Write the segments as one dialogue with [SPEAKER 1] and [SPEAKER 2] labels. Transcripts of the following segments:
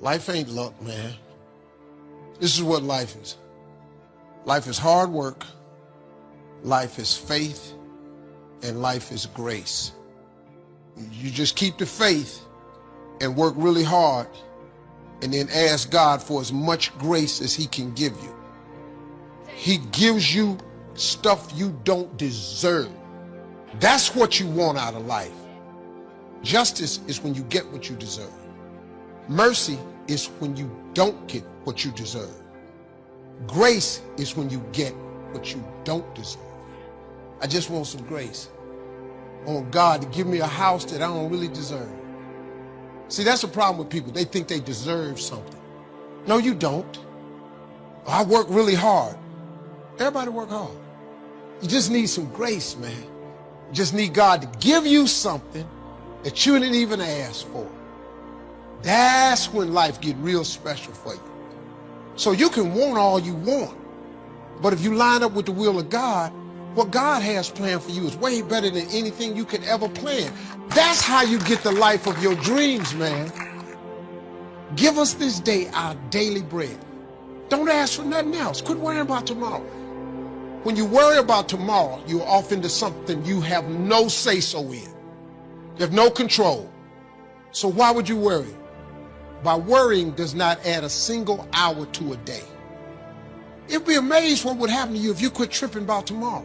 [SPEAKER 1] Life ain't luck, man. This is what life is. Life is hard work, life is faith, and life is grace. You just keep the faith and work really hard and then ask God for as much grace as he can give you. He gives you stuff you don't deserve. That's what you want out of life. Justice is when you get what you deserve. Mercy is when you don't get what you deserve. Grace is when you get what you don't deserve. I just want some grace. I want God to give me a house that I don't really deserve. See, that's the problem with people. They think they deserve something. No, you don't. I work really hard. Everybody work hard. You just need some grace, man. You just need God to give you something that you didn't even ask for. That's when life get real special for you. So you can want all you want, but if you line up with the will of God, what God has planned for you is way better than anything you could ever plan. That's how you get the life of your dreams, man. Give us this day our daily bread. Don't ask for nothing else. Quit worrying about tomorrow. When you worry about tomorrow, you're off into something you have no say-so in. You have no control. So why would you worry? By worrying does not add a single hour to a day. You'd be amazed what would happen to you if you quit tripping about tomorrow.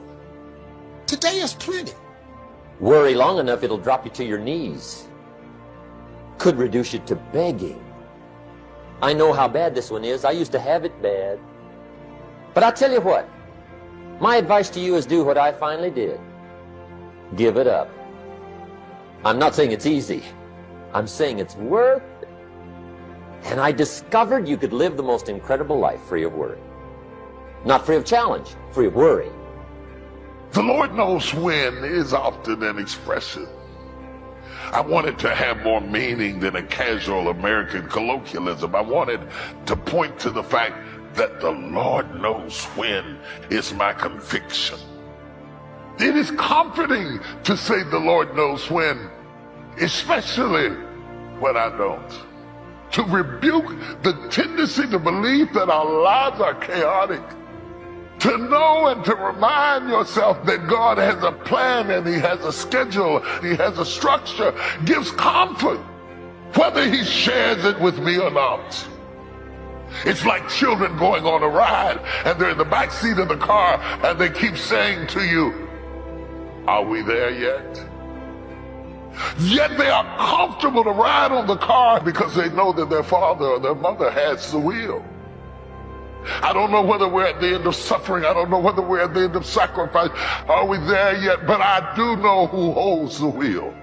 [SPEAKER 1] Today is plenty.
[SPEAKER 2] Worry long enough, it'll drop you to your knees. Could reduce you to begging. I know how bad this one is. I used to have it bad. But I tell you what, my advice to you is do what I finally did. Give it up. I'm not saying it's easy. I'm saying it's worth it. And I discovered you could live the most incredible life free of worry. Not free of challenge, free of worry.
[SPEAKER 3] The Lord knows when is often an expression. I wanted to have more meaning than a casual American colloquialism. I wanted to point to the fact that the Lord knows when is my conviction. It is comforting to say the Lord knows when, especially when I don't. To rebuke the tendency to believe that our lives are chaotic. To know and to remind yourself that God has a plan and he has a schedule, he has a structure, gives comfort, whether he shares it with me or not. It's like children going on a ride and they're in the back seat of the car and they keep saying to you, "Are we there yet?" Yet they are comfortable to ride on the car because they know that their father or their mother has the wheel. I don't know whether we're at the end of suffering. I don't know whether we're at the end of sacrifice. Are we there yet? But I do know who holds the wheel.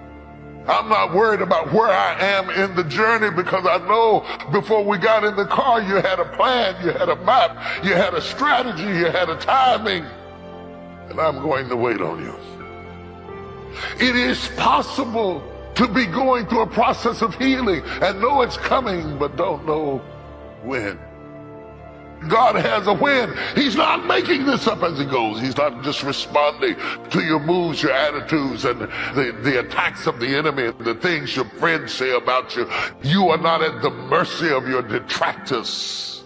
[SPEAKER 3] I'm not worried about where I am in the journey because I know before we got in the car, you had a plan, you had a map, you had a strategy, you had a timing, and I'm going to wait on you. It is possible to be going through a process of healing and know it's coming, but don't know when. God has a when. He's not making this up as he goes. He's not just responding to your moves, your attitudes, and the attacks of the enemy, the things your friends say about you. You are not at the mercy of your detractors,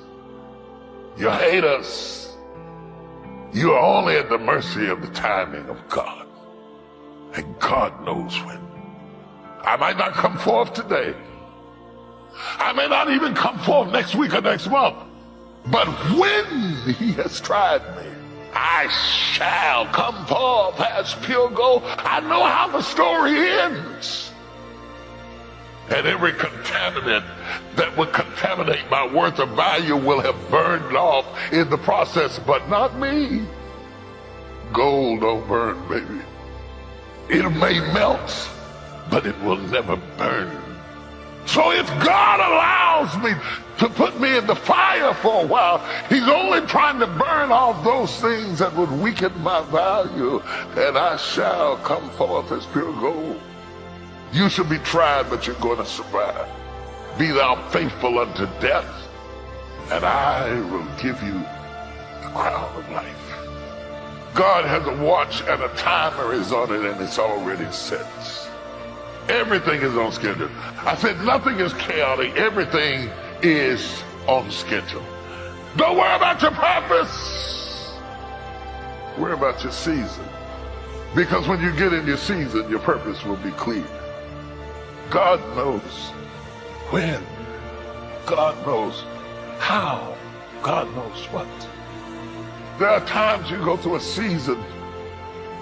[SPEAKER 3] your haters. You are only at the mercy of the timing of God. And God knows when. I might not come forth today. I may not even come forth next week or next month. But when he has tried me, I shall come forth as pure gold. I know how the story ends. And every contaminant that would contaminate my worth or value will have burned off in the process, but not me. Gold don't burn, baby. It may melt, but it will never burn. So if God allows me to put me in the fire for a while, he's only trying to burn off those things that would weaken my value, and I shall come forth as pure gold. You shall be tried, but you're going to survive. Be thou faithful unto death, and I will give you the crown of life. God has a watch and a timer is on it, and it's already set. Everything is on schedule. I said nothing is chaotic. Everything is on schedule. Don't worry about your purpose. Worry about your season. Because when you get in your season, your purpose will be clear. God knows when. God knows how. God knows what. There are times you go through a season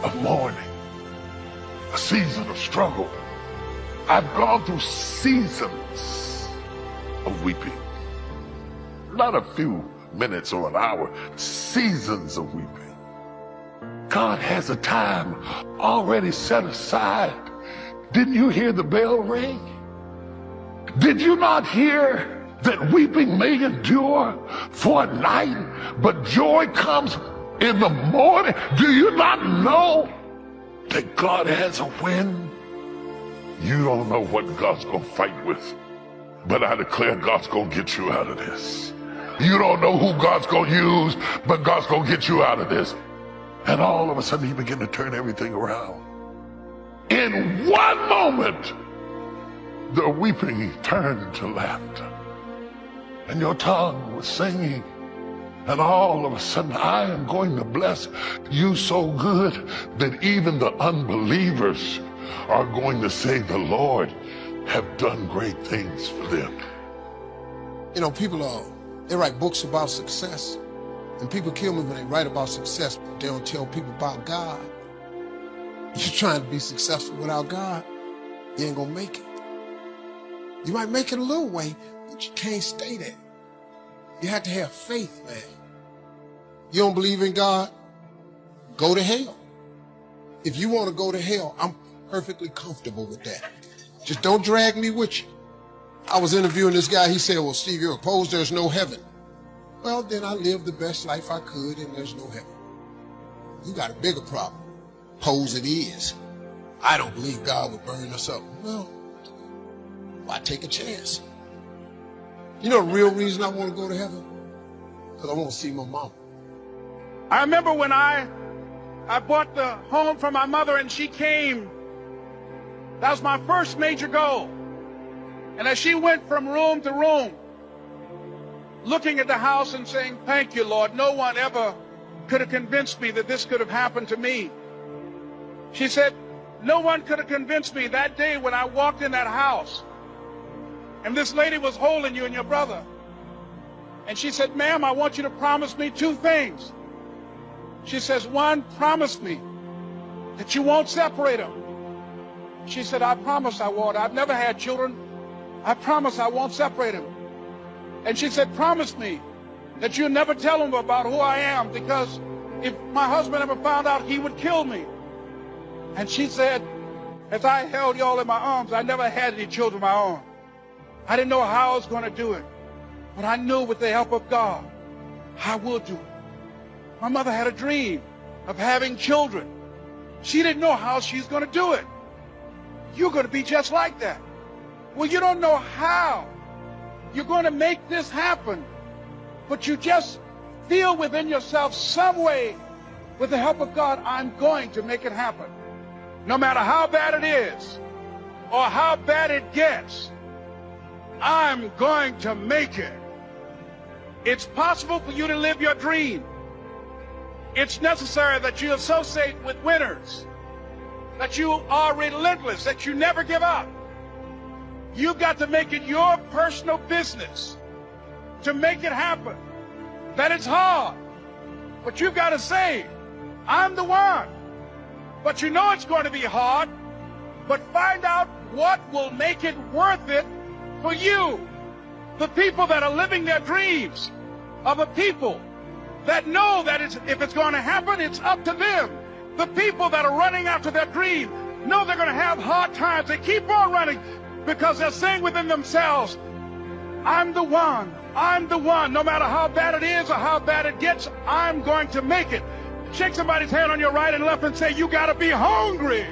[SPEAKER 3] of mourning, a season of struggle. I've gone through seasons of weeping. Not a few minutes or an hour, seasons of weeping. God has a time already set aside. Didn't you hear the bell ring? Did you not hear that weeping may endure for a night, but joy comes in the morning? Do you not know that God has a win? You don't know what God's gonna fight with, but I declare God's gonna get you out of this. You don't know who God's gonna use, but God's gonna get you out of this. And all of a sudden he began to turn everything around. In one moment, the weeping turned to laughter. And your tongue was singing. And all of a sudden, I am going to bless you so good that even the unbelievers are going to say the Lord have done great things for them.
[SPEAKER 1] You know, people they write books about success. And people kill me when they write about success, but they don't tell people about God. You're trying to be successful without God, you ain't gonna make it. You might make it a little way, but you can't stay there. You have to have faith, man. You don't believe in God? Go to hell. If you want to go to hell, I'm perfectly comfortable with that. Just don't drag me with you. I was interviewing this guy, he said, well, Steve, you're opposed, there's no heaven. Well, then I lived the best life I could and there's no heaven. You got a bigger problem. Pose it is. I don't believe God would burn us up. Well, why take a chance? You know the real reason I want to go to heaven? Because I want to see my mama.
[SPEAKER 4] I remember when I bought the home for my mother and she came. That was my first major goal. And as she went from room to room, looking at the house and saying, thank you, Lord. No one ever could have convinced me that this could have happened to me. She said, no one could have convinced me that day when I walked in that house and this lady was holding you and your brother. And she said, ma'am, I want you to promise me two things. She says, one, promise me that you won't separate them. She said, I promise I won't. I've never had children. I promise I won't separate them. And she said, promise me that you'll never tell him about who I am, because if my husband ever found out, he would kill me. And she said, as I held y'all in my arms, I never had any children of my own. I didn't know how I was going to do it, but I knew with the help of God, I will do it. My mother had a dream of having children. She didn't know how she's going to do it. You're going to be just like that. Well, you don't know how you're going to make this happen, but you just feel within yourself some way, with the help of God, I'm going to make it happen. No matter how bad it is or how bad it gets, I'm going to make it. It's possible for you to live your dream. It's necessary that you associate with winners, that you are relentless, that you never give up. You've got to make it your personal business to make it happen. That it's hard, but you've got to say, I'm the one. But you know it's going to be hard, but find out what will make it worth it for you. The people that are living their dreams are the people that know that if it's going to happen, it's up to them. The people that are running after their dream know they're going to have hard times. They keep on running because they're saying within themselves, I'm the one. I'm the one. No matter how bad it is or how bad it gets, I'm going to make it. Shake somebody's hand on your right and left and say, you got to be hungry.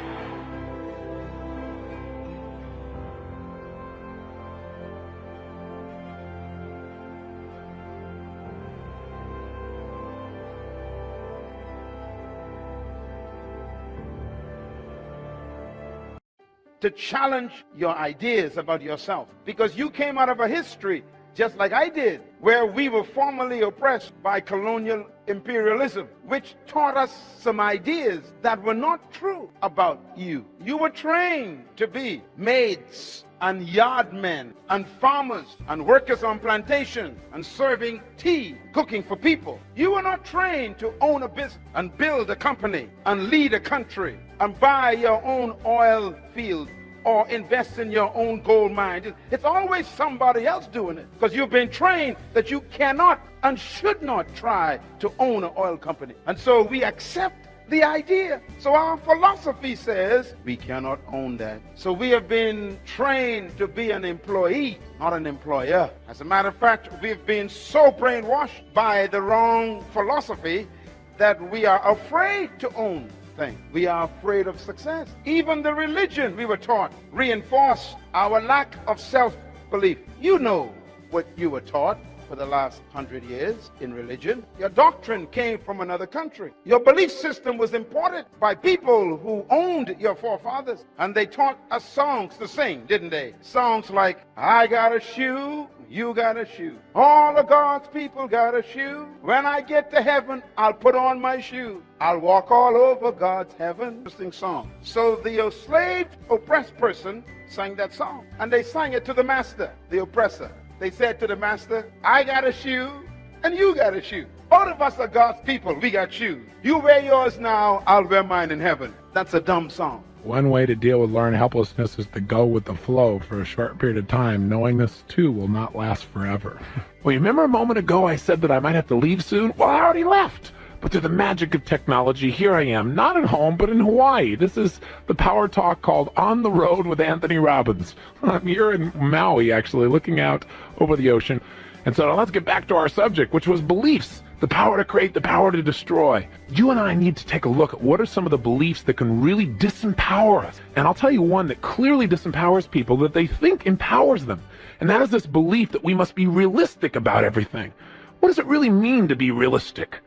[SPEAKER 4] To challenge your ideas about yourself, because you came out of a history just like I did, where we were formerly oppressed by colonial imperialism, which taught us some ideas that were not true about you. You were trained to be maids and yardmen and farmers and workers on plantation and serving tea, cooking for people. You were not trained to own a business and build a company and lead a country and buy your own oil field or invest in your own gold mine. It's always somebody else doing it, because you've been trained that you cannot and should not try to own an oil company. And so we accept the idea. So our philosophy says we cannot own that. So we have been trained to be an employee, not an employer. As a matter of fact, we've been so brainwashed by the wrong philosophy that we are afraid to own things. We are afraid of success. Even the religion we were taught reinforced our lack of self-belief. You know what you were taught for the last 100 years in religion. Your doctrine came from another country. Your belief system was imported by people who owned your forefathers, and they taught us songs to sing, didn't they? Songs like, I got a shoe, you got a shoe. All of God's people got a shoe. When I get to heaven, I'll put on my shoe. I'll walk all over God's heaven. Interesting song. So the enslaved, oppressed person sang that song, and they sang it to the master, the oppressor. They said to the master, I got a shoe, and you got a shoe. Both of us are God's people. We got shoes. You wear yours now, I'll wear mine in heaven. That's a dumb song.
[SPEAKER 5] One way to deal with learned helplessness is to go with the flow for a short period of time, knowing this too will not last forever. Well, you remember a moment ago I said that I might have to leave soon? Well, I already left. But through the magic of technology, here I am, not at home, but in Hawaii. This is the power talk called On the Road with Anthony Robbins. I'm here in Maui, actually, looking out over the ocean. And so now let's get back to our subject, which was beliefs. The power to create, the power to destroy. You and I need to take a look at what are some of the beliefs that can really disempower us. And I'll tell you one that clearly disempowers people that they think empowers them. And that is this belief that we must be realistic about everything. What does it really mean to be realistic?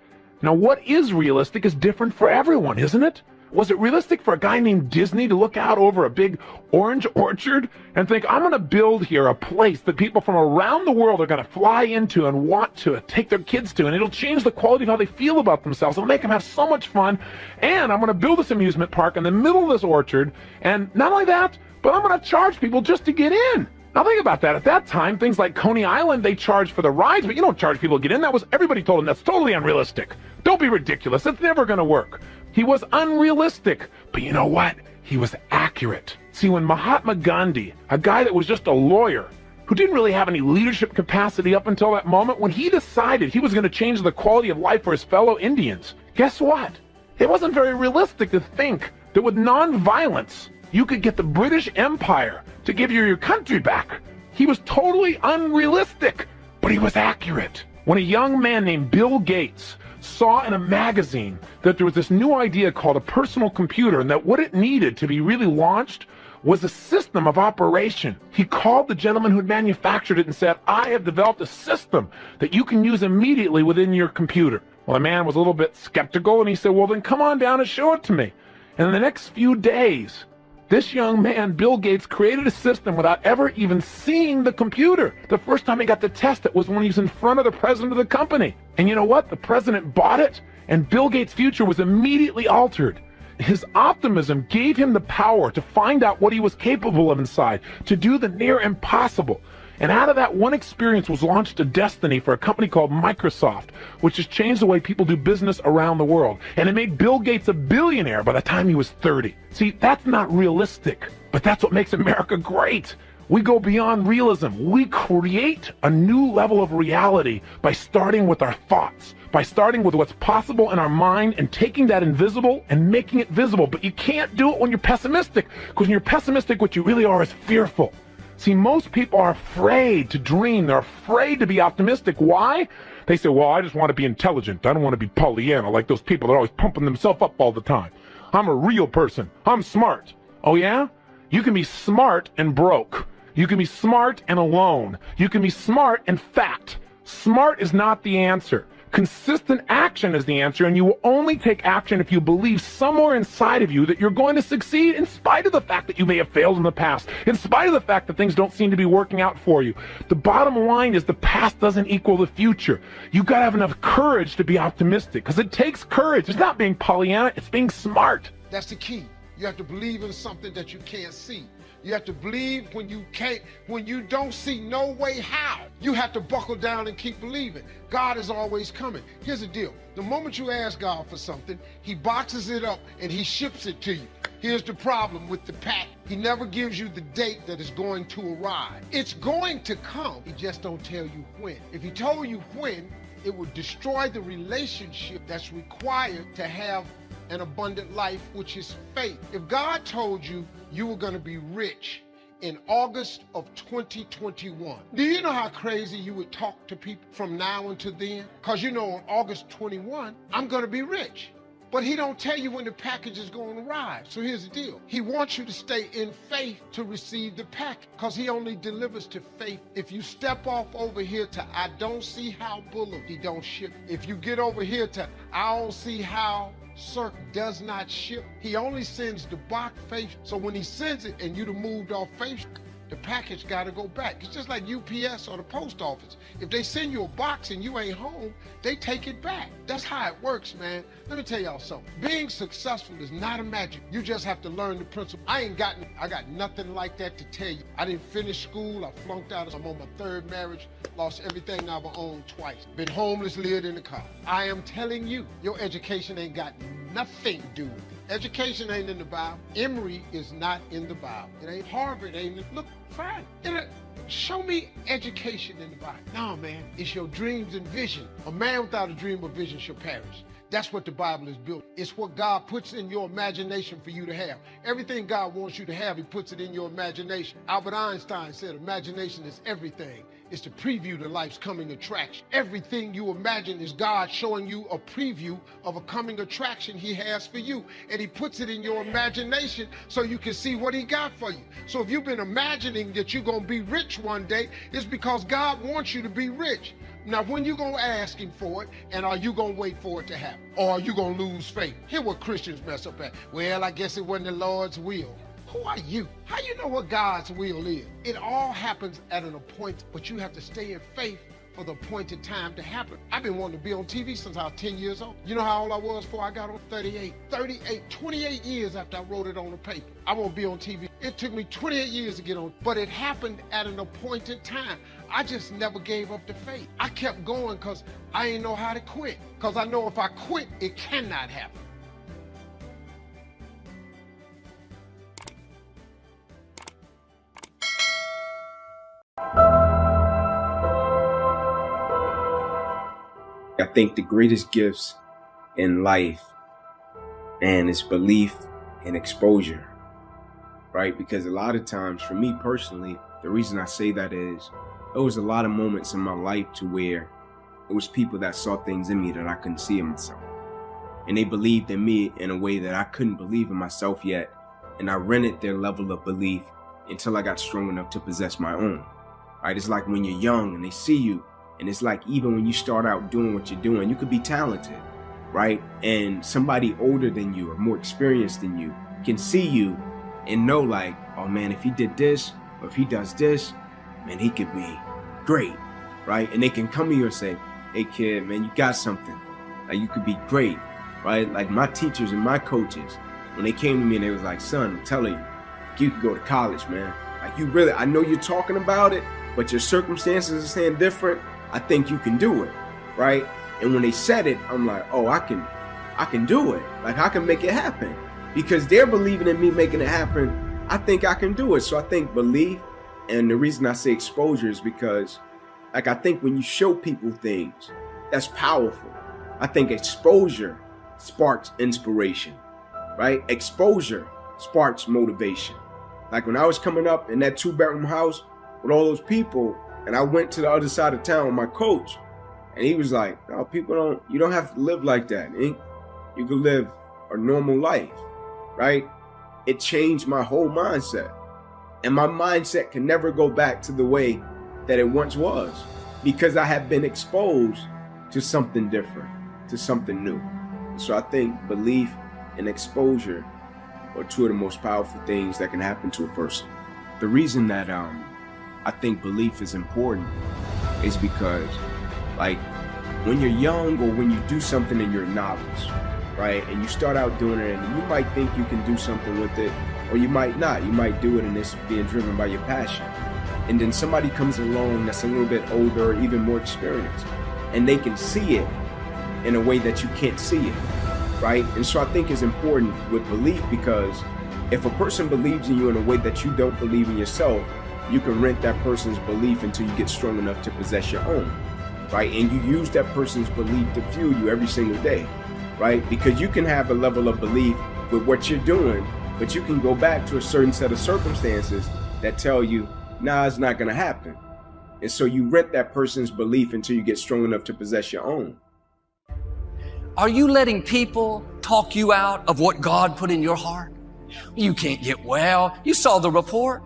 [SPEAKER 5] Now, what is realistic is different for everyone, isn't it? Was it realistic for a guy named Disney to look out over a big orange orchard and think, I'm going to build here a place that people from around the world are going to fly into and want to take their kids to, and it'll change the quality of how they feel about themselves. It'll make them have so much fun, and I'm going to build this amusement park in the middle of this orchard, and not only that, but I'm going to charge people just to get in. Now think about that. At that time, things like Coney Island, they charged for the rides, but you don't charge people to get in. Everybody told him that's totally unrealistic. Don't be ridiculous. It's never going to work. He was unrealistic, but you know what? He was accurate. See, when Mahatma Gandhi, a guy that was just a lawyer, who didn't really have any leadership capacity up until that moment, when he decided he was going to change the quality of life for his fellow Indians, guess what? It wasn't very realistic to think that with nonviolence, you could get the British Empire to give you your country back. He was totally unrealistic, but he was accurate. When a young man named Bill Gates saw in a magazine that there was this new idea called a personal computer, and that what it needed to be really launched was a system of operation, he called the gentleman who had manufactured it and said, I have developed a system that you can use immediately within your computer. Well, the man was a little bit skeptical, and he said, well, then come on down and show it to me. And in the next few days, this young man, Bill Gates, created a system without ever even seeing the computer. The first time he got to test it was when he was in front of the president of the company. And you know what? The president bought it, and Bill Gates' future was immediately altered. His optimism gave him the power to find out what he was capable of inside, to do the near impossible. And out of that one experience was launched a destiny for a company called Microsoft, which has changed the way people do business around the world. And it made Bill Gates a billionaire by the time he was 30. See, that's not realistic, but that's what makes America great. We go beyond realism. We create a new level of reality by starting with our thoughts, by starting with what's possible in our mind and taking that invisible and making it visible. But you can't do it when you're pessimistic, because when you're pessimistic, what you really are is fearful. See, most people are afraid to dream. They're afraid to be optimistic. Why? They say, well, I just want to be intelligent. I don't want to be Pollyanna, like those people that are always pumping themselves up all the time. I'm a real person. I'm smart. Oh, yeah? You can be smart and broke. You can be smart and alone. You can be smart and fat. Smart is not the answer. Consistent action is the answer, and you will only take action if you believe somewhere inside of you that you're going to succeed in spite of the fact that you may have failed in the past, in spite of the fact that things don't seem to be working out for you. The bottom line is the past doesn't equal the future. You got to have enough courage to be optimistic, because it takes courage. It's not being Pollyanna, it's being smart.
[SPEAKER 1] That's the key. You have to believe in something that you can't see. You have to believe when you don't see no way how. You have to buckle down and keep believing. God is always coming. Here's the deal. The moment you ask God for something, he boxes it up and he ships it to you. Here's the problem with the pack. He never gives you the date that it's going to arrive. It's going to come. He just don't tell you when. If he told you when, it would destroy the relationship that's required to have an abundant life, which is faith. If God told you you were going to be rich in August of 2021, do you know how crazy you would talk to people from now until then? Because you know on August 21, I'm going to be rich. But he don't tell you when the package is going to arrive. So here's the deal. He wants you to stay in faith to receive the package, because he only delivers to faith. If you step off over here to I don't see how Boulevard, he don't ship. If you get over here to I don't see how Cirque does not ship, he only sends the box faith. So when he sends it and you'd have moved off faith, the package got to go back. It's just like UPS or the post office. If they send you a box and you ain't home, they take it back. That's how it works, man. Let me tell y'all something. Being successful is not a magic. You just have to learn the principle. I got nothing like that to tell you. I didn't finish school. I flunked out. I'm on my third marriage. Lost everything I've owned twice. Been homeless, lived in the car. I am telling you, your education ain't got nothing to do with it. Education ain't in the Bible. Emory is not in the Bible. It ain't Harvard, ain't it. Look, fine. Show me education in the Bible. No, man, it's your dreams and vision. A man without a dream or vision shall perish. That's what the Bible is built. It's what God puts in your imagination for you to have. Everything God wants you to have, he puts it in your imagination. Albert Einstein said imagination is everything. It's the preview to life's coming attraction. Everything you imagine is God showing you a preview of a coming attraction he has for you. And he puts it in your imagination so you can see what he got for you. So if you've been imagining that you're going to be rich one day, it's because God wants you to be rich. Now, when you going to ask him for it, and are you going to wait for it to happen? Or are you going to lose faith? Here's what Christians mess up at. Well, I guess it wasn't the Lord's will. Who are you? How you know what God's will is? It all happens at an appointment, but you have to stay in faith for the appointed time to happen. I've been wanting to be on TV since I was 10 years old. You know how old I was before I got on? 38. 28 years after I wrote it on the paper. I won't be on TV. It took me 28 years to get on, but it happened at an appointed time. I just never gave up the faith. I kept going because I didn't know how to quit. Because I know if I quit, it cannot happen.
[SPEAKER 6] I think the greatest gifts in life and is belief and exposure, right? Because a lot of times for me personally, the reason I say that is there was a lot of moments in my life to where it was people that saw things in me that I couldn't see in myself. And they believed in me in a way that I couldn't believe in myself yet. And I rented their level of belief until I got strong enough to possess my own, right? It's like when you're young and they see you, and it's like even when you start out doing what you're doing, you could be talented, right? And somebody older than you or more experienced than you can see you and know like, oh man, if he did this or if he does this, man, he could be great, right? And they can come to you and say, hey kid, man, you got something. Like you could be great, right? Like my teachers and my coaches, when they came to me and they was like, son, I'm telling you, you could go to college, man. Like you really, I know you're talking about it, but your circumstances are saying different. I think you can do it, right? And when they said it, I'm like, oh, I can do it. Like I can make it happen because they're believing in me making it happen. I think I can do it. So I think belief, and the reason I say exposure is because like, I think when you show people things, that's powerful. I think exposure sparks inspiration, right? Exposure sparks motivation. Like when I was coming up in that 2-bedroom house with all those people, and I went to the other side of town with my coach, and he was like, no, you don't have to live like that. You can live a normal life, right? It changed my whole mindset. And my mindset can never go back to the way that it once was because I have been exposed to something different, to something new. So I think belief and exposure are two of the most powerful things that can happen to a person. The reason that I think belief is important is because, like, when you're young or when you do something and you're a novice, right, and you start out doing it and you might think you can do something with it, or you might not. You might do it and it's being driven by your passion. And then somebody comes along that's a little bit older or even more experienced, and they can see it in a way that you can't see it, right? And so I think it's important with belief, because if a person believes in you in a way that you don't believe in yourself, you can rent that person's belief until you get strong enough to possess your own, right? And you use that person's belief to fuel you every single day, right? Because you can have a level of belief with what you're doing, but you can go back to a certain set of circumstances that tell you, nah, it's not gonna happen. And so you rent that person's belief until you get strong enough to possess your own.
[SPEAKER 7] Are you letting people talk you out of what God put in your heart? You can't get well. You saw the report.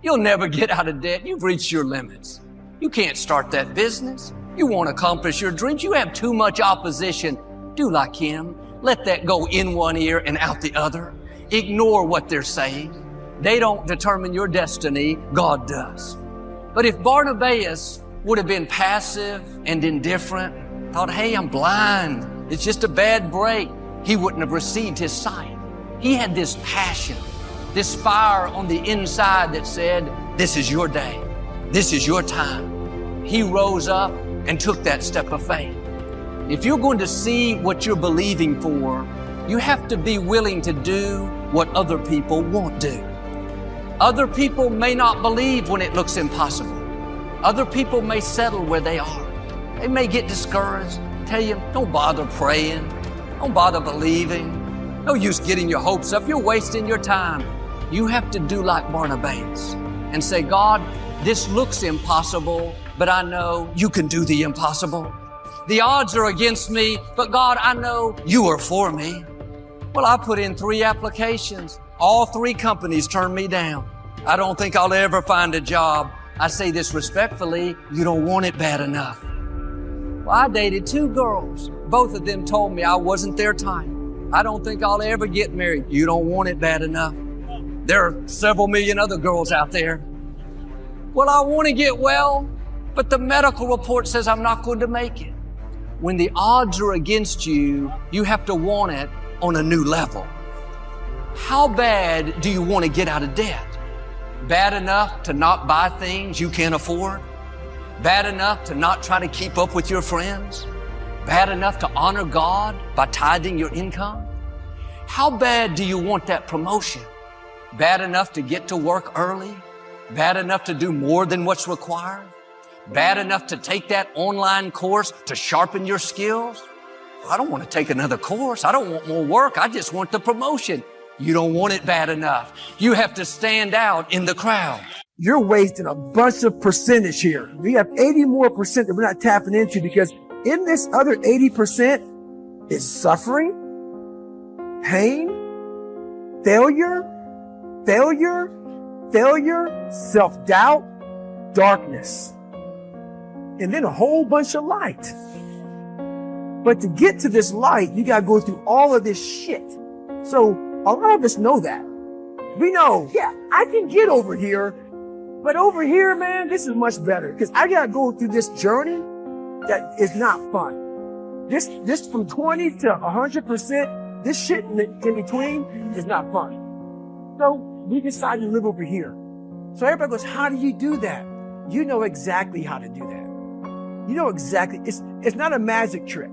[SPEAKER 7] You'll never get out of debt. You've reached your limits. You can't start that business. You won't accomplish your dreams. You have too much opposition. Do like him. Let that go in one ear and out the other. Ignore what they're saying. They don't determine your destiny. God does. But if Barnabas would have been passive and indifferent, thought, hey, I'm blind, it's just a bad break, he wouldn't have received his sight. He had this passion, this fire on the inside that said, this is your day. This is your time. He rose up and took that step of faith. If you're going to see what you're believing for, you have to be willing to do what other people won't do. Other people may not believe when it looks impossible. Other people may settle where they are. They may get discouraged, tell you, don't bother praying, don't bother believing, no use getting your hopes up, you're wasting your time. You have to do like Barnabas and say, God, this looks impossible, but I know you can do the impossible. The odds are against me, but God, I know you are for me. Well, I put in 3 applications. All 3 companies turned me down. I don't think I'll ever find a job. I say this respectfully, you don't want it bad enough. Well, I dated 2 girls. Both of them told me I wasn't their type. I don't think I'll ever get married. You don't want it bad enough. There are several million other girls out there. Well, I want to get well, but the medical report says I'm not going to make it. When the odds are against you, you have to want it on a new level. How bad do you want to get out of debt? Bad enough to not buy things you can't afford? Bad enough to not try to keep up with your friends? Bad enough to honor God by tithing your income? How bad do you want that promotion? Bad enough to get to work early? Bad enough to do more than what's required? Bad enough to take that online course to sharpen your skills? I don't want to take another course. I don't want more work. I just want the promotion. You don't want it bad enough. You have to stand out in the crowd.
[SPEAKER 8] You're wasting a bunch of percentage here. We have 80 more percent that we're not tapping into, because in this other 80% is suffering, pain, failure, self-doubt, darkness, and then a whole bunch of light. But to get to this light, you got to go through all of this shit. So a lot of us know that. We know, yeah, I can get over here, but over here, man, this is much better, because I got to go through this journey that is not fun. This from 20 to 100%, this shit in between is not fun. So we decided to live over here. So everybody goes, how do you do that? You know exactly how to do that. You know exactly. It's not a magic trick.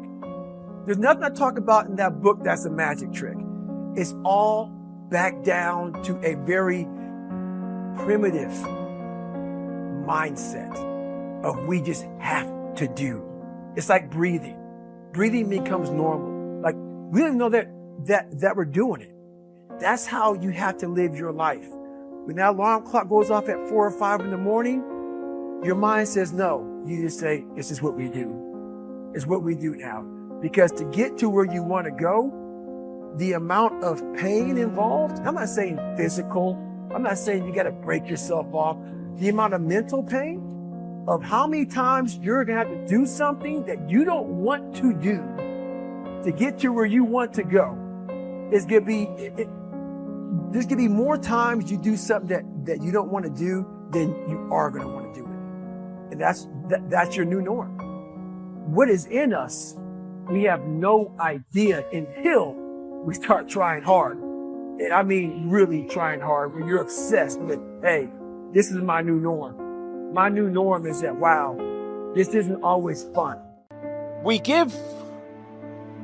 [SPEAKER 8] There's nothing I talk about in that book that's a magic trick. It's all back down to a very primitive mindset of we just have to do. It's like breathing. Breathing becomes normal. Like we don't know that we're doing it. That's how you have to live your life. When that alarm clock goes off at 4 or 5 in the morning, your mind says no. You just say, this is what we do. It's what we do now. Because to get to where you want to go, the amount of pain involved, I'm not saying physical, I'm not saying you got to break yourself off. The amount of mental pain, of how many times you're going to have to do something that you don't want to do to get to where you want to go. There's going to be more times you do something that you don't want to do than you are going to want to do it. And that's your new norm. What is in us, we have no idea until we start trying hard. And I mean really trying hard, when you're obsessed with, hey, this is my new norm. My new norm is that, wow, this isn't always fun.
[SPEAKER 9] We give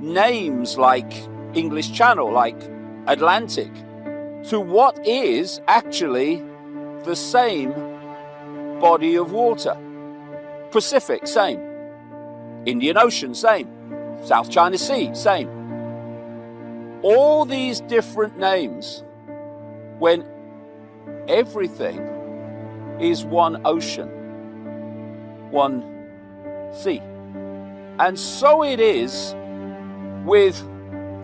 [SPEAKER 9] names like English Channel, like Atlantic, to what is actually the same body of water. Pacific, same. Indian Ocean, same. South China Sea, same. All these different names when everything is one ocean, one sea. And so it is with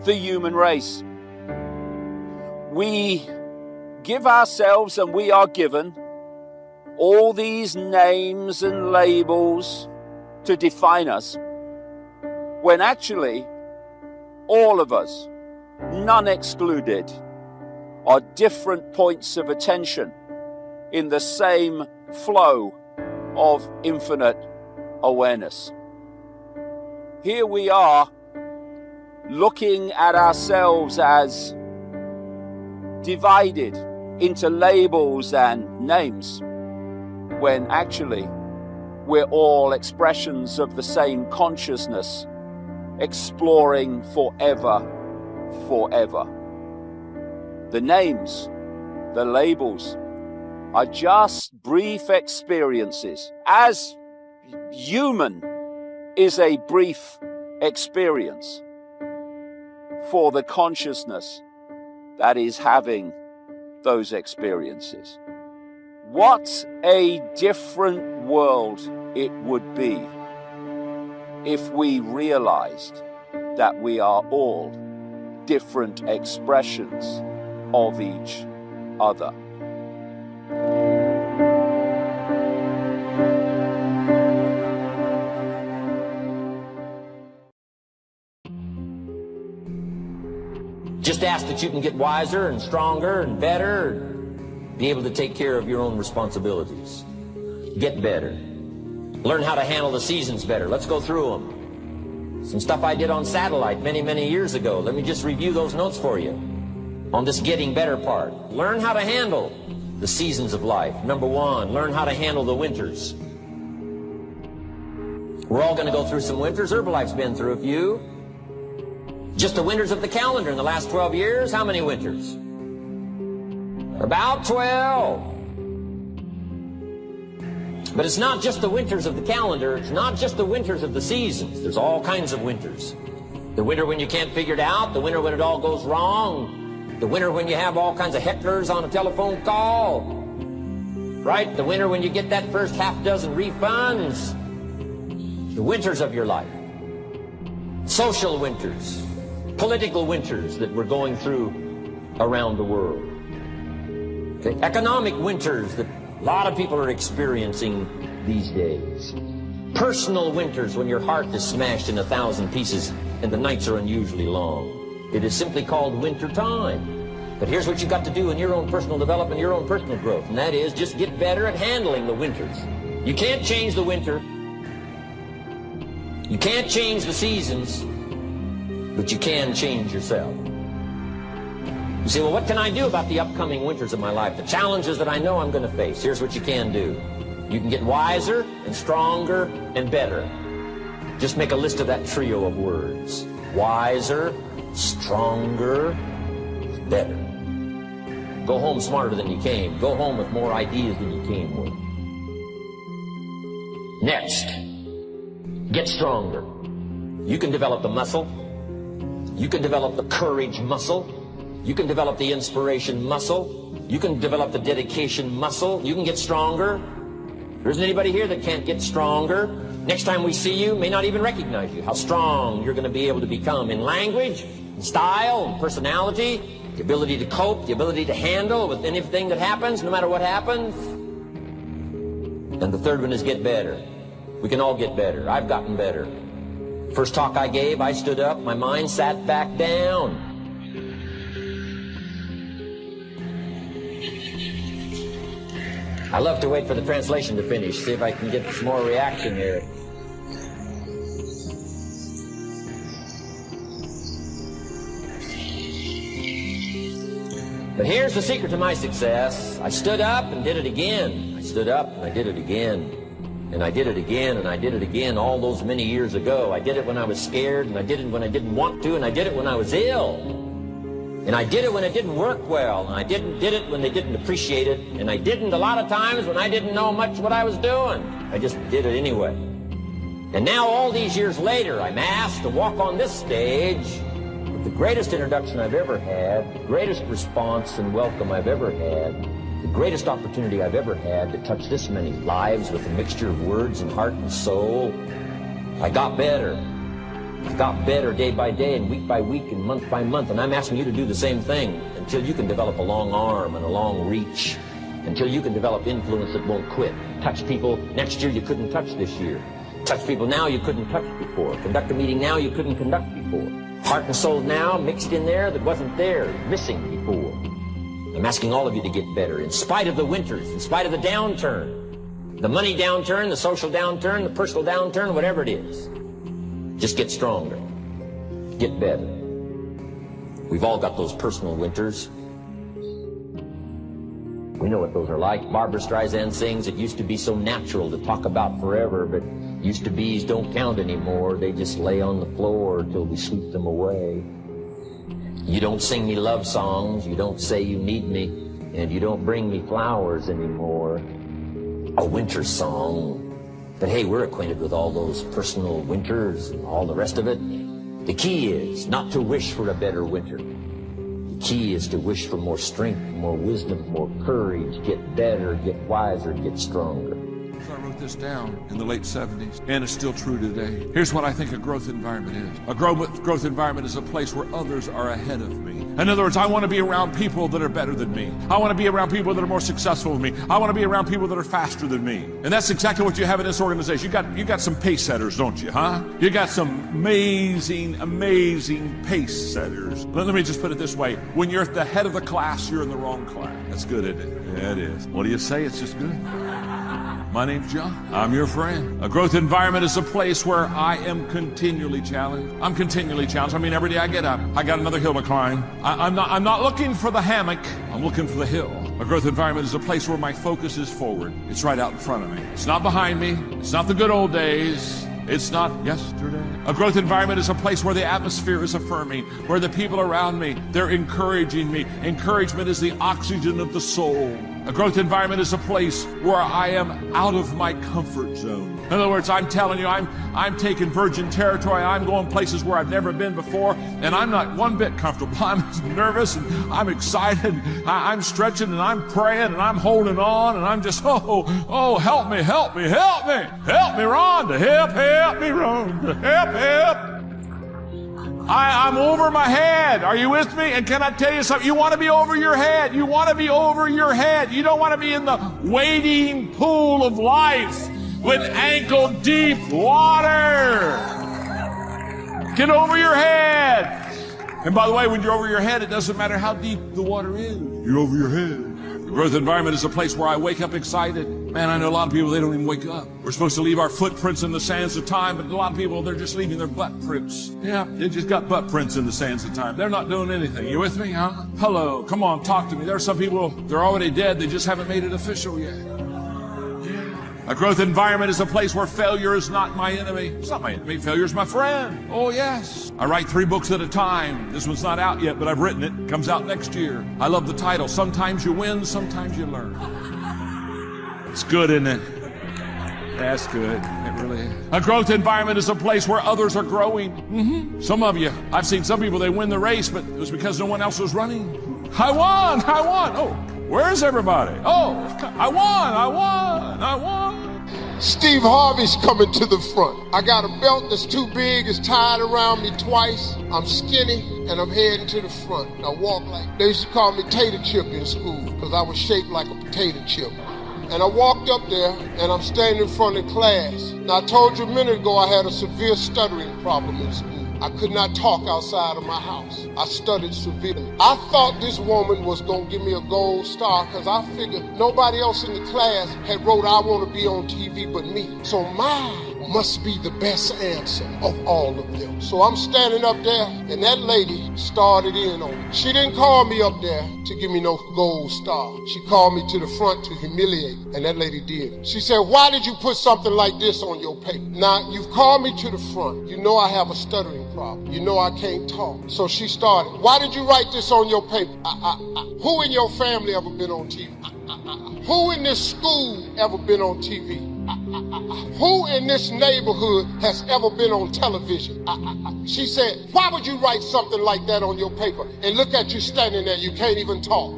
[SPEAKER 9] the human race. We give ourselves, and we are given, all these names and labels to define us, when actually all of us, none excluded, are different points of attention in the same flow of infinite awareness. Here we are looking at ourselves as divided into labels and names, when actually we're all expressions of the same consciousness, exploring forever. The names, the labels, are just brief experiences, as human is a brief experience for the consciousness that is having those experiences. What a different world it would be if we realized that we are all different expressions of each other.
[SPEAKER 2] Just ask that you can get wiser and stronger and better, and be able to take care of your own responsibilities. Get better. Learn how to handle the seasons better. Let's go through them. Some stuff I did on satellite many years ago. Let me just review those notes for you on this getting better part. Learn how to handle the seasons of life. Number one, learn how to handle the winters. We're all going to go through some winters. Herbalife's been through a few. Just the winters of the calendar in the last 12 years, how many winters? About 12. But it's not just the winters of the calendar. It's not just the winters of the seasons. There's all kinds of winters. The winter when you can't figure it out. The winter when it all goes wrong. The winter when you have all kinds of hecklers on a telephone call. Right? The winter when you get that first half dozen refunds. The winters of your life. Social winters. Political winters that we're going through around the world. Okay. Economic winters that a lot of people are experiencing these days. Personal winters when your heart is smashed in 1,000 pieces and the nights are unusually long. It is simply called winter time. But here's what you've got to do in your own personal development, your own personal growth, and that is just get better at handling the winters. You can't change the winter. You can't change the seasons. But you can change yourself. You say, well, what can I do about the upcoming winters of my life? The challenges that I know I'm going to face. Here's what you can do. You can get wiser and stronger and better. Just make a list of that trio of words. Wiser, stronger, better. Go home smarter than you came. Go home with more ideas than you came with. Next, get stronger. You can develop the muscle. You can develop the courage muscle. You can develop the inspiration muscle. You can develop the dedication muscle. You can get stronger. There isn't anybody here that can't get stronger. Next time we see you, may not even recognize you. How strong you're going to be able to become in language, in style, in personality, the ability to cope, the ability to handle with anything that happens, no matter what happens. And the third one is get better. We can all get better. I've gotten better. First talk I gave, I stood up, my mind sat back down. I love to wait for the translation to finish, see if I can get some more reaction here. But here's the secret to my success. I stood up and did it again. I stood up and I did it again. And I did it again and I did it again all those many years ago. I did it when I was scared, and I did it when I didn't want to, and I did it when I was ill. And I did it when it didn't work well, and I did it when they didn't appreciate it, and I didn't a lot of times when I didn't know much what I was doing. I just did it anyway. And now all these years later, I'm asked to walk on this stage with the greatest introduction I've ever had, the greatest response and welcome I've ever had, the greatest opportunity I've ever had to touch this many lives with a mixture of words and heart and soul. I got better. I got better day by day and week by week and month by month, and I'm asking you to do the same thing until you can develop a long arm and a long reach, until you can develop influence that won't quit. Touch people next year you couldn't touch this year. Touch people now you couldn't touch before. Conduct a meeting now you couldn't conduct before. Heart and soul now mixed in there that wasn't there, missing before. I'm asking all of you to get better in spite of the winters, in spite of the downturn, the money downturn, the social downturn, the personal downturn, whatever it is. Just get stronger. Get better. We've all got those personal winters. We know what those are like. Barbara Streisand sings, it used to be so natural to talk about forever, but used to be's don't count anymore. They just lay on the floor till we sweep them away. You don't sing me love songs, you don't say you need me, and you don't bring me flowers anymore. A winter song. But hey, we're acquainted with all those personal winters and all the rest of it. The key is not to wish for a better winter. The key is to wish for more strength, more wisdom, more courage, get better, get wiser, get stronger.
[SPEAKER 10] I wrote this down in the late 70s, and it's still true today. Here's what I think a growth environment is. A growth environment is a place where others are ahead of me. In other words, I want to be around people that are better than me. I want to be around people that are more successful than me. I want to be around people that are faster than me. And that's exactly what you have in this organization. You got some pace setters, don't you, huh? You got some amazing pace setters. Let me just put it this way. When you're at the head of the class, you're in the wrong class. That's good, isn't it? Yeah, it is. What do you say? It's just good. My name's John. I'm your friend. A growth environment is a place where I am continually challenged. I'm continually challenged. I mean, every day I get up, I got another hill to climb. I'm not looking for the hammock. I'm looking for the hill. A growth environment is a place where my focus is forward. It's right out in front of me. It's not behind me. It's not the good old days. It's not yesterday. A growth environment is a place where the atmosphere is affirming, where the people around me, they're encouraging me. Encouragement is the oxygen of the soul. A growth environment is a place where I am out of my comfort zone. In other words, I'm telling you, I'm taking virgin territory. I'm going places where I've never been before, and I'm not one bit comfortable. I'm nervous, and I'm excited. I'm stretching, and I'm praying, and I'm holding on, and I'm just, help me, Ron, to help me, Ron, to help. I'm over my head. Are you with me? And can I tell you something? You want to be over your head. You want to be over your head. You don't want to be in the wading pool of life with ankle deep water. Get over your head. And by the way, when you're over your head, it doesn't matter how deep the water is. You're over your head. The growth environment is a place where I wake up excited. Man, I know a lot of people, they don't even wake up. We're supposed to leave our footprints in the sands of time, but a lot of people, they're just leaving their butt prints. Yeah, they just got butt prints in the sands of time. They're not doing anything. You with me, huh? Hello, come on, talk to me. There are some people, they're already dead. They just haven't made it official yet. A growth environment is a place where failure is not my enemy. It's not my enemy. Failure is my friend. Oh, yes. I write 3 books at a time. This one's not out yet, but I've written it. It comes out next year. I love the title. Sometimes you win, sometimes you learn. It's good, isn't it? That's good. It really is. A growth environment is a place where others are growing. Some of you, I've seen some people, they win the race, but it was because no one else was running. I won. Oh, where's everybody? Oh, I won.
[SPEAKER 1] Steve Harvey's coming to the front. I got a belt that's too big, it's tied around me twice. I'm skinny, and I'm heading to the front. I walk like, they used to call me Tater Chip in school, because I was shaped like a potato chip. And I walked up there, and I'm standing in front of class. Now, I told you a minute ago I had a severe stuttering problem in school. I could not talk outside of my house. I stuttered severely. I thought this woman was gonna give me a gold star because I figured nobody else in the class had wrote, I want to be on TV but me. So mine must be the best answer of all of them. So I'm standing up there, and that lady started in on me. She didn't call me up there to give me no gold star. She called me to the front to humiliate, and that lady did. She said, why did you put something like this on your paper? Now, you've called me to the front. You know I have a stuttering problem. You know I can't talk. So she started, why did you write this on your paper? Who in your family ever been on TV? Who in this school ever been on TV? Who in this neighborhood has ever been on television? She said, why would you write something like that on your paper? And look at you standing there, you can't even talk.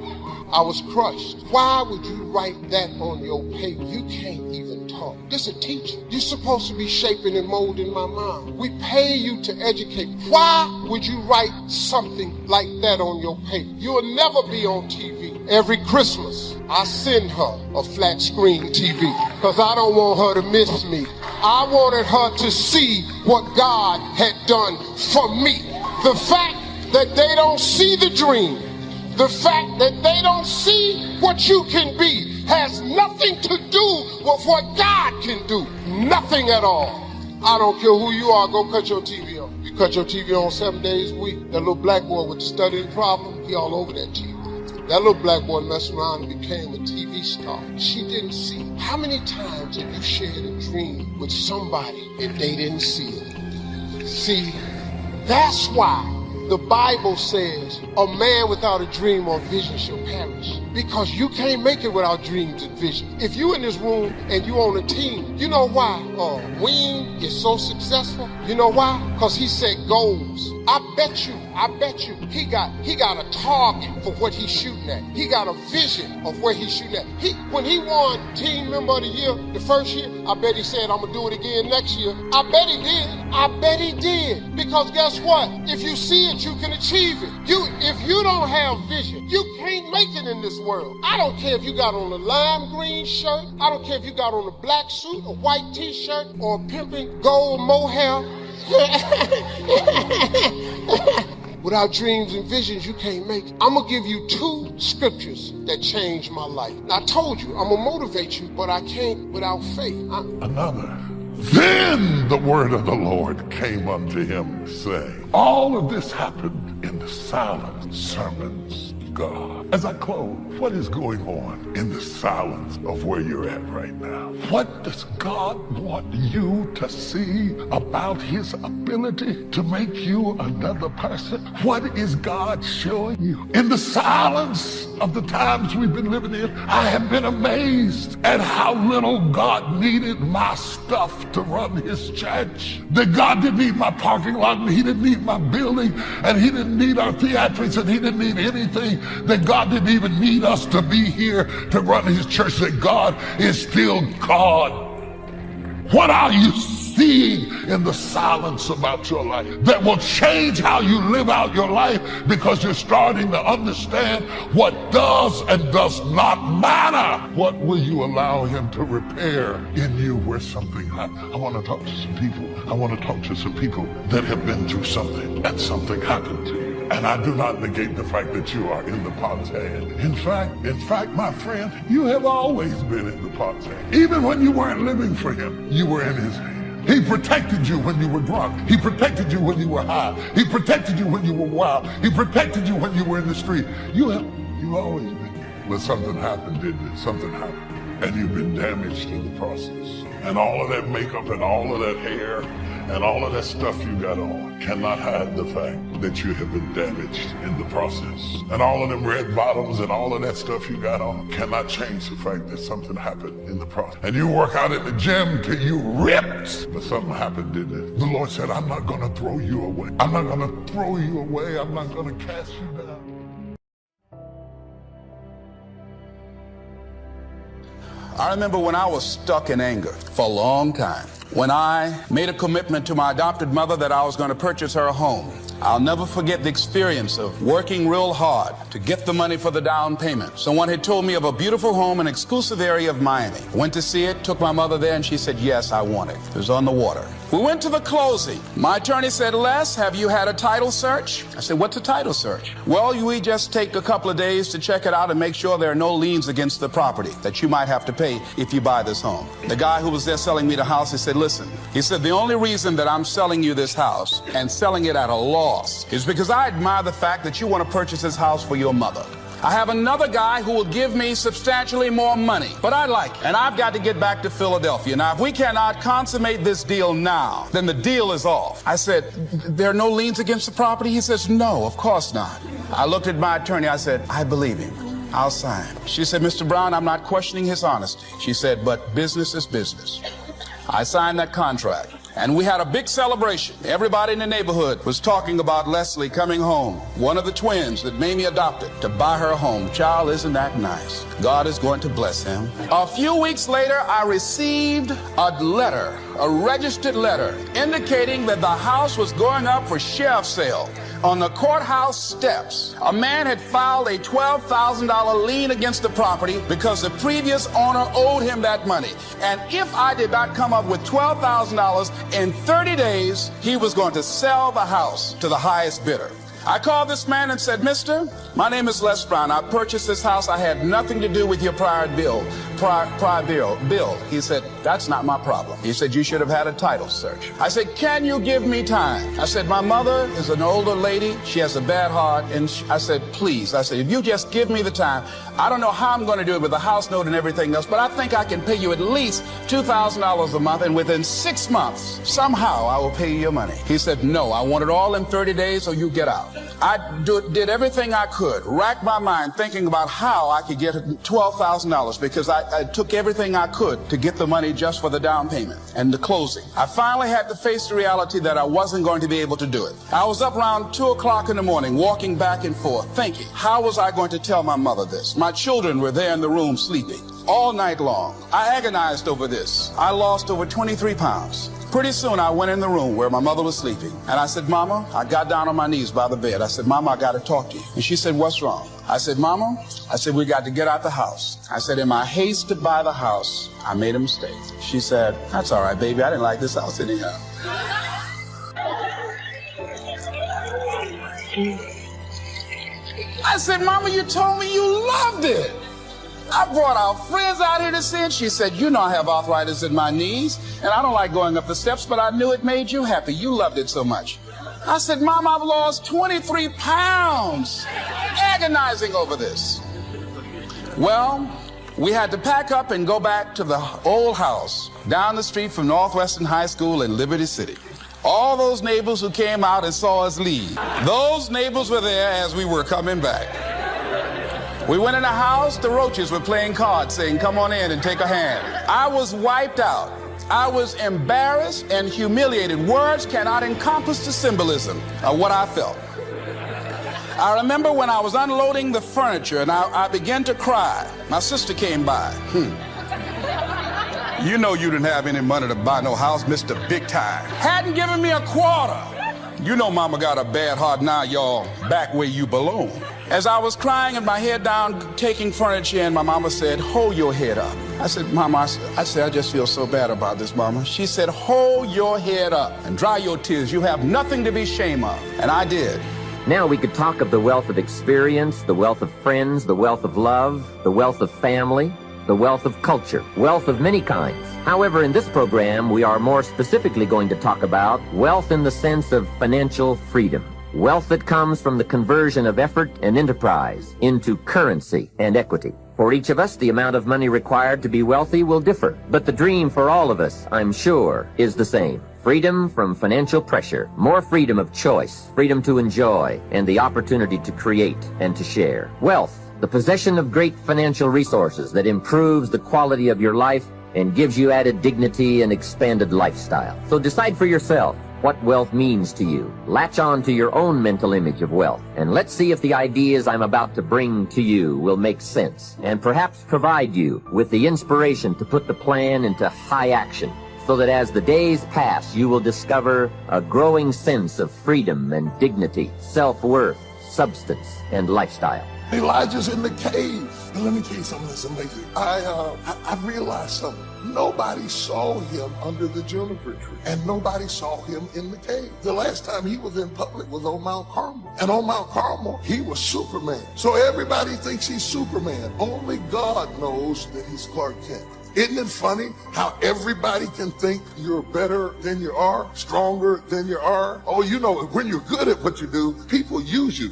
[SPEAKER 1] I was crushed. Why would you write that on your paper? You can't even talk. This is a teacher. You're supposed to be shaping and molding my mind. We pay you to educate. Why would you write something like that on your paper? You'll never be on TV. Every Christmas, I send her a flat screen TV because I don't want her to miss me. I wanted her to see what God had done for me. The fact that they don't see the dream, the fact that they don't see what you can be has nothing to do with what God can do. Nothing at all. I don't care who you are, go cut your TV on. You cut your TV on 7 days a week. That little black boy with the stuttering problem, he all over that TV. That little black boy messed around and became a TV star. She didn't see it. How many times have you shared a dream with somebody and they didn't see it? See, that's why the Bible says a man without a dream or vision shall perish. Because you can't make it without dreams and vision. If you in this room and you on a team, you know why Wayne is so successful? You know why? Because he set goals. I bet you, he got a target for what he's shooting at. He got a vision of where he's shooting at. When he won Team Member of the Year the first year, I bet he said, I'm gonna do it again next year. I bet he did. I bet he did. Because guess what? If you see it, you can achieve it. If you don't have vision, you can't make it in this world. I don't care if you got on a lime green shirt. I don't care if you got on a black suit, a white t-shirt, or a pimping gold mohair. Without dreams and visions, you can't make it. I'm going to give you 2 scriptures that changed my life. Now, I told you, I'm going to motivate you, but I can't without faith.
[SPEAKER 3] Another. Then the word of the Lord came unto him, saying, all of this happened in the silent sermons of God. As I close, what is going on in the silence of where you're at right now? What does God want you to see about his ability to make you another person? What is God showing you? In the silence of the times we've been living in, I have been amazed at how little God needed my stuff to run his church. That God didn't need my parking lot, and he didn't need my building, and he didn't need our theatrics, and he didn't need anything. That God didn't even need us to be here to run his church. That God is still God. What are you seeing in the silence about your life that will change how you live out your life, because you're starting to understand what does and does not matter? What will you allow him to repair in you where something happened? I want to talk to some people. I want to talk to some people that have been through something and something happened to you. And I do not negate the fact that you are in the pot's hand. In fact, my friend, you have always been in the pot's hand. Even when you weren't living for him, you were in his hand. He protected you when you were drunk. He protected you when you were high. He protected you when you were wild. He protected you when you were in the street. You always been. But something happened, didn't it? Something happened. And you've been damaged in the process. And all of that makeup and all of that hair and all of that stuff you got on cannot hide the fact that you have been damaged in the process. And all of them red bottoms and all of that stuff you got on cannot change the fact that something happened in the process. And you work out at the gym till you ripped, but something happened, didn't it? The Lord said, I'm not going to throw you away. I'm not going to throw you away. I'm not going to cast you down.
[SPEAKER 11] I remember when I was stuck in anger for a long time. when I made a commitment to my adopted mother that I was going to purchase her a home. I'll never forget the experience of working real hard to get the money for the down payment. Someone had told me of a beautiful home in an exclusive area of Miami. Went to see it, took my mother there, and she said, yes, I want it. It was on the water. We went to the closing. My attorney said, Les, have you had a title search? I said, what's a title search? Well, we just take a couple of days to check it out and make sure there are no liens against the property that you might have to pay if you buy this home. The guy who was there selling me the house, he said, listen, he said, the only reason that I'm selling you this house and selling it at a loss is because I admire the fact that you want to purchase this house for your mother. I have another guy who will give me substantially more money, but I like it. And I've got to get back to Philadelphia. Now, if we cannot consummate this deal now, then the deal is off. I said, there are no liens against the property? He says, no, of course not. I looked at my attorney. I said, I believe him. I'll sign. She said, Mr. Brown, I'm not questioning his honesty. She said, but business is business. I signed that contract. And we had a big celebration. Everybody in the neighborhood was talking about Leslie coming home, one of the twins that Mamie adopted, to buy her a home. Child, isn't that nice? God is going to bless him. A few weeks later, I received a letter, a registered letter, indicating that the house was going up for sheriff's sale. On the courthouse steps, a man had filed a $12,000 lien against the property because the previous owner owed him that money. And if I did not come up with $12,000 in 30 days, he was going to sell the house to the highest bidder. I called this man and said, mister, my name is Les Brown. I purchased this house. I had nothing to do with your prior bill. He said, that's not my problem. He said, you should have had a title search. I said, can you give me time? I said, my mother is an older lady. She has a bad heart. And I said, please. I said, if you just give me the time, I don't know how I'm going to do it with the house note and everything else, but I think I can pay you at least $2,000 a month. And within 6 months, somehow I will pay you your money. He said, no, I want it all in 30 days or you get out. I did everything I could, racked my mind thinking about how I could get $12,000 because I took everything I could to get the money just for the down payment and the closing. I finally had to face the reality that I wasn't going to be able to do it. I was up around 2 o'clock in the morning walking back and forth thinking, how was I going to tell my mother this? My children were there in the room sleeping all night long. I agonized over this. I lost over 23 pounds. Pretty soon I went in the room where my mother was sleeping and I said, Mama, I got down on my knees by the bed. I said, Mama, I got to talk to you. And she said, what's wrong? I said, Mama, I said, we got to get out the house. I said, in my haste to buy the house, I made a mistake. She said, that's all right, baby. I didn't like this house anyhow. I said, Mama, you told me you loved it. I brought our friends out here to see it. She said, you know I have arthritis in my knees, and I don't like going up the steps, but I knew it made you happy. You loved it so much. I said, Mom, I've lost 23 pounds, agonizing over this. Well, we had to pack up and go back to the old house down the street from Northwestern High School in Liberty City. All those neighbors who came out and saw us leave, those neighbors were there as we were coming back. We went in the house, the roaches were playing cards, saying, come on in and take a hand. I was wiped out. I was embarrassed and humiliated. Words cannot encompass the symbolism of what I felt. I remember when I was unloading the furniture and I began to cry. My sister came by. You know you didn't have any money to buy no house, Mr. Big Time. Hadn't given me a quarter. You know Mama got a bad heart now, y'all, back where you belong. As I was crying and my head down, taking furniture in, my mama said, hold your head up. I said, Mama, I just feel so bad about this, Mama. She said, hold your head up and dry your tears. You have nothing to be ashamed of. And I did.
[SPEAKER 2] Now we could talk of the wealth of experience, the wealth of friends, the wealth of love, the wealth of family, the wealth of culture, wealth of many kinds. However, in this program, we are more specifically going to talk about wealth in the sense of financial freedom. Wealth that comes from the conversion of effort and enterprise into currency and equity. For each of us, the amount of money required to be wealthy will differ, but the dream for all of us, I'm sure, is the same. Freedom from financial pressure, more freedom of choice, freedom to enjoy, and the opportunity to create and to share. Wealth, the possession of great financial resources that improves the quality of your life and gives you added dignity and expanded lifestyle. So decide for yourself what wealth means to you. Latch on to your own mental image of wealth, and let's see if the ideas I'm about to bring to you will make sense and perhaps provide you with the inspiration to put the plan into high action. so that as the days pass, you will discover a growing sense of freedom and dignity, self-worth, substance, and lifestyle.
[SPEAKER 3] Elijah's in the cave. And let me tell you something that's amazing. I realized something. Nobody saw him under the juniper tree, and nobody saw him in the cave. The last time he was in public was on Mount Carmel. And on Mount Carmel, he was Superman. So everybody thinks he's Superman. Only God knows that he's Clark Kent. Isn't it funny how everybody can think you're better than you are, stronger than you are? Oh, you know, when you're good at what you do, people use you,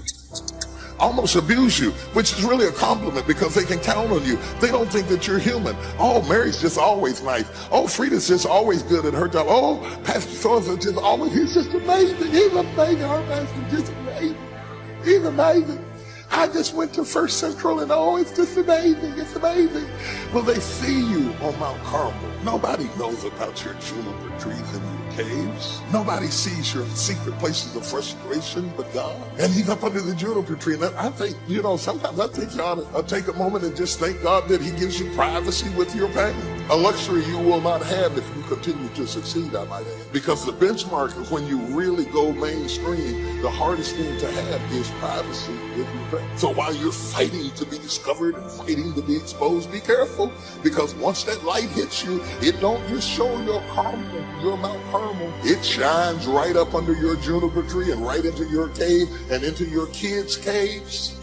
[SPEAKER 3] almost abuse you, which is really a compliment because they can count on you. They don't think that you're human. Oh, Mary's just always nice. Oh, Frida's just always good at her job. Oh, Pastor so-and-so just always, he's just amazing. He's amazing. Our pastor's just amazing. He's amazing. I just went to First Central and oh, it's just amazing. It's amazing. Well, they see you on Mount Carmel. Nobody knows about your juniper trees and your caves. Nobody sees your secret places of frustration but God. And he's up under the juniper tree. And I think, you know, sometimes I think you ought to take a moment and just thank God that he gives you privacy with your pain. A luxury you will not have if you continue to succeed, I might add. Because the benchmark is when you really go mainstream, the hardest thing to have is privacy with your pain. So while you're fighting to be discovered and fighting to be exposed, be careful. Because once that light hits you, it don't just show your Carmel, your Mount Carmel. It shines right up under your juniper tree and right into your cave and into your kids' caves.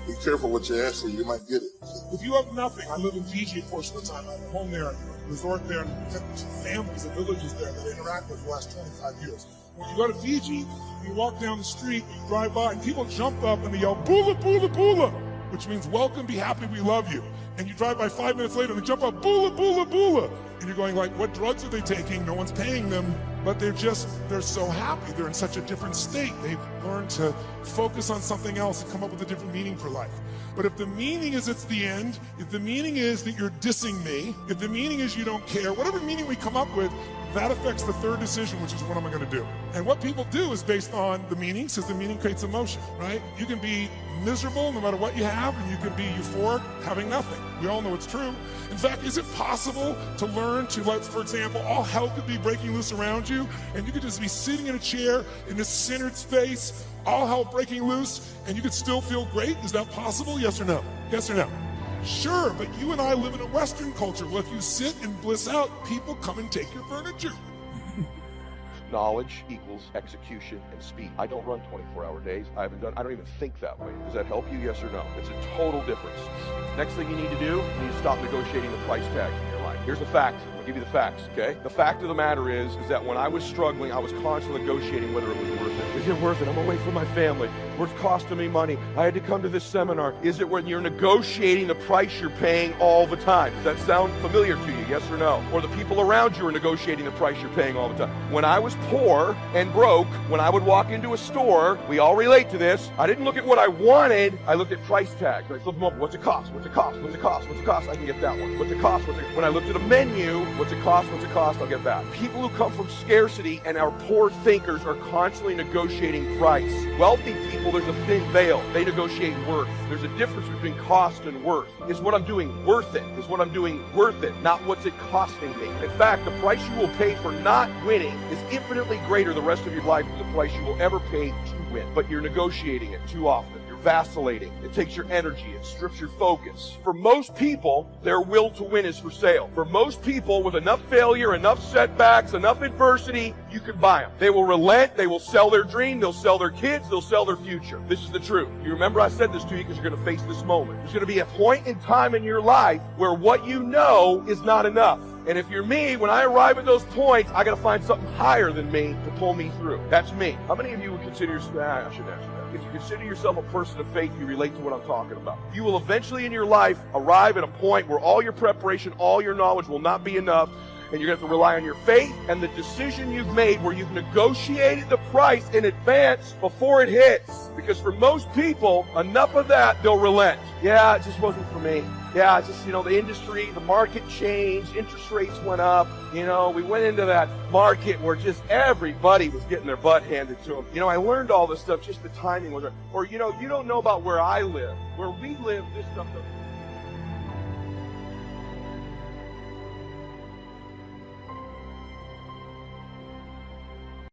[SPEAKER 3] Be careful what you ask for, you might get it.
[SPEAKER 12] If you have nothing, I live in Fiji a portion of the time. I have a home there, a resort there, and families and villages there that I interact with for the last 25 years. When you go to Fiji, you walk down the street, you drive by, and people jump up and they yell, "Bula, bula, bula," which means welcome, be happy, we love you. And you drive by 5 minutes later and they jump up, "Bula, bula, bula." And you're going like, what drugs are they taking? No one's paying them. But they're so happy. They're in such a different state. They've learned to focus on something else and come up with a different meaning for life. But if the meaning is it's the end, if the meaning is that you're dissing me, if the meaning is you don't care, whatever meaning we come up with, that affects the third decision, which is what am I going to do? And what people do is based on the meaning, because the meaning creates emotion, right? You can be miserable no matter what you have, and you can be euphoric having nothing. We all know it's true. In fact, is it possible to learn to, like, for example, all hell could be breaking loose around you, and you could just be sitting in a chair in this centered space, all hell breaking loose, and you could still feel great? Is that possible? Yes or no? Yes or no? Sure, but you and I live in a Western culture. Well, if you sit and bliss out, people come and take your furniture.
[SPEAKER 13] Knowledge equals execution and speed. I don't run 24-hour days. I don't even think that way. Does that help you? Yes or no? It's a total difference. Next thing you need to do, you need to stop negotiating the price tag in your life. Here's the fact. I'll give you the facts, okay? The fact of the matter is that when I was struggling, I was constantly negotiating whether it was worth it. Is it worth it? I'm away from my family. What's costing me money? I had to come to this seminar. Is it when you're negotiating the price you're paying all the time? Does that sound familiar to you? Yes or no? Or the people around you are negotiating the price you're paying all the time? When I was poor and broke, when I would walk into a store, we all relate to this, I didn't look at what I wanted, I looked at price tags. I flipped them over. What's it cost? What's it cost? What's it cost? What's it cost? I can get that one. What's it cost? When I looked at a menu, what's it cost? What's it cost? I'll get that. People who come from scarcity and are poor thinkers are constantly negotiating price. Wealthy people, there's a thin veil. They negotiate worth. There's a difference between cost and worth. Is what I'm doing worth it? Is what I'm doing worth it? Not what's it costing me. In fact, the price you will pay for not winning is infinitely greater the rest of your life than the price you will ever pay to win. But you're negotiating it too often. Vacillating. It takes your energy. It strips your focus. For most people, their will to win is for sale. For most people, with enough failure, enough setbacks, enough adversity, you can buy them. They will relent. They will sell their dream. They'll sell their kids. They'll sell their future. This is the truth. You remember I said this to you because you're going to face this moment. There's going to be a point in time in your life where what you know is not enough. And if you're me, when I arrive at those points, I got to find something higher than me to pull me through. That's me. How many of you would consider yourself, I should answer that. If you consider yourself a person of faith, you relate to what I'm talking about. You will eventually in your life arrive at a point where all your preparation, all your knowledge will not be enough, and you're going to have to rely on your faith and the decision you've made where you've negotiated the price in advance before it hits. Because for most people, enough of that, they'll relent. Yeah, it just wasn't for me. Yeah, it's just, the industry, the market changed, interest rates went up. We went into that market where just everybody was getting their butt handed to them. I learned all this stuff, just the timing was right. Or, you don't know about where I live. Where we live, this stuff doesn't